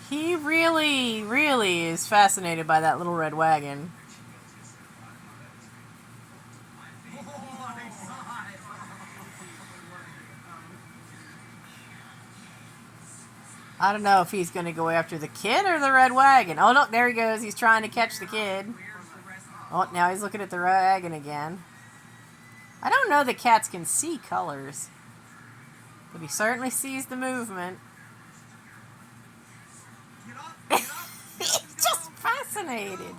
He really, really is fascinated by that little red wagon. I don't know if he's going to go after the kid or the red wagon. Oh, look, there he goes. He's trying to catch the kid. Oh, now he's looking at the wagon again. I don't know that cats can see colors, but he certainly sees the movement. He's just fascinated.